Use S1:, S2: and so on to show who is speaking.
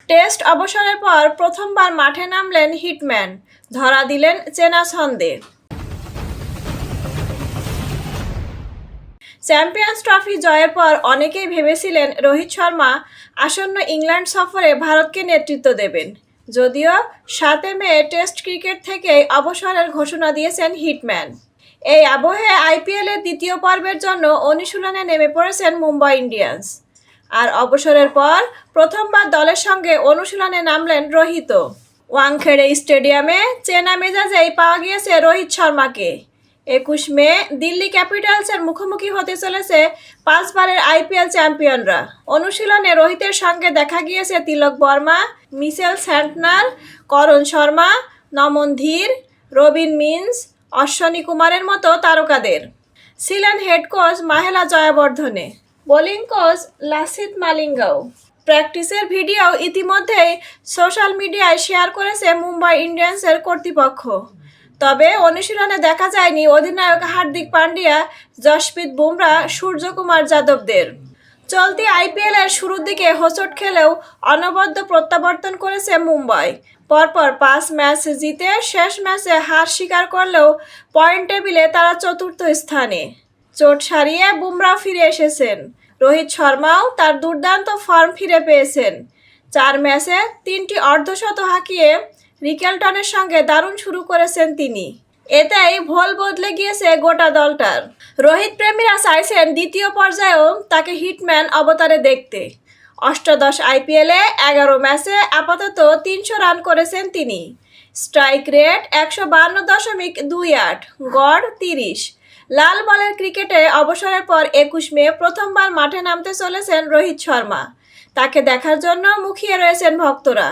S1: Test অবসরের পর প্রথমবার মাঠে নামলেন হিটম্যান, ধরা দিলেন চেনা ছন্দে। চ্যাম্পিয়ন্স ট্রফি জয়ের পর অনেকেই ভেবেছিলেন রোহিত শর্মা আসন্ন ইংল্যান্ড সফরে ভারতকে নেতৃত্ব দেবেন। যদিও 7 মে টেস্ট ক্রিকেট থেকেই অবসরের ঘোষণা দিয়েছেন হিটম্যান। এই আবহে আইপিএলের দ্বিতীয় পর্বের জন্য অনুশীলনে নেমে পড়েছেন মুম্বাই ইন্ডিয়ান্স। আর অবসরের পর প্রথমবার দলের সঙ্গে অনুশীলনে নামলেন রোহিতও। ওয়াংখেড়ে স্টেডিয়ামে চেনা মেজাজেই পাওয়া গিয়েছে রোহিত শর্মাকে। 21 মে দিল্লি ক্যাপিটালসের মুখোমুখি হতে চলেছে 5 বারের আইপিএল চ্যাম্পিয়নরা। অনুশীলনে রোহিতের সঙ্গে দেখা গিয়েছে তিলক বর্মা, মিচেল স্যান্টনার, করণ শর্মা, নমন ধীর, রবিন মিন্স, অশ্বিনী কুমারের মতো তারকাদের। ছিলেন head coach Mahela Jayawardene, bowling coach Lasith মালিঙ্গাও। প্র্যাকটিসের ভিডিও ইতিমধ্যেই সোশ্যাল মিডিয়ায় শেয়ার করেছে মুম্বাই ইন্ডিয়ান্সের কর্তৃপক্ষ। তবে অনুশীলনে দেখা যায়নি অধিনায়ক হার্দিক পান্ডিয়া, জশপ্রীত বুমরা, সূর্যকুমার যাদবদের। চলতি আইপিএলের শুরুর দিকে হোঁচট খেলেও অনবদ্য প্রত্যাবর্তন করেছে মুম্বাই। পরপর 5 ম্যাচ জিতে শেষ ম্যাচে হার স্বীকার করলেও পয়েন্ট টেবিলে তারা চতুর্থ স্থানে। চোট সারিয়ে বুমরা ফিরে এসেছেন। রোহিত শর্মাও তার দুর্দান্ত ফর্ম ফিরে পেয়েছেন। 4 ম্যাচে 3টি অর্ধশতক হাঁকিয়ে রিকেলটনের সঙ্গে দারুণ শুরু করেছেন তিনি। এতেই ভোল বদলে গিয়েছে গোটা দলটার। রোহিত প্রেমীরা চাইছেন দ্বিতীয় পর্যায়েও তাকে হিটম্যান অবতারে দেখতে। অষ্টাদশ আইপিএলে 11 ম্যাচে আপাতত 300 রান করেছেন তিনি। স্ট্রাইক রেট 152.28, গড় 30। লাল বলের ক্রিকেটে অবসরের পর 21 মে প্রথমবার মাঠে নামতে চলেছেন রোহিত শর্মা। তাকে দেখার জন্য মুখিয়ে রয়েছেন ভক্তরা।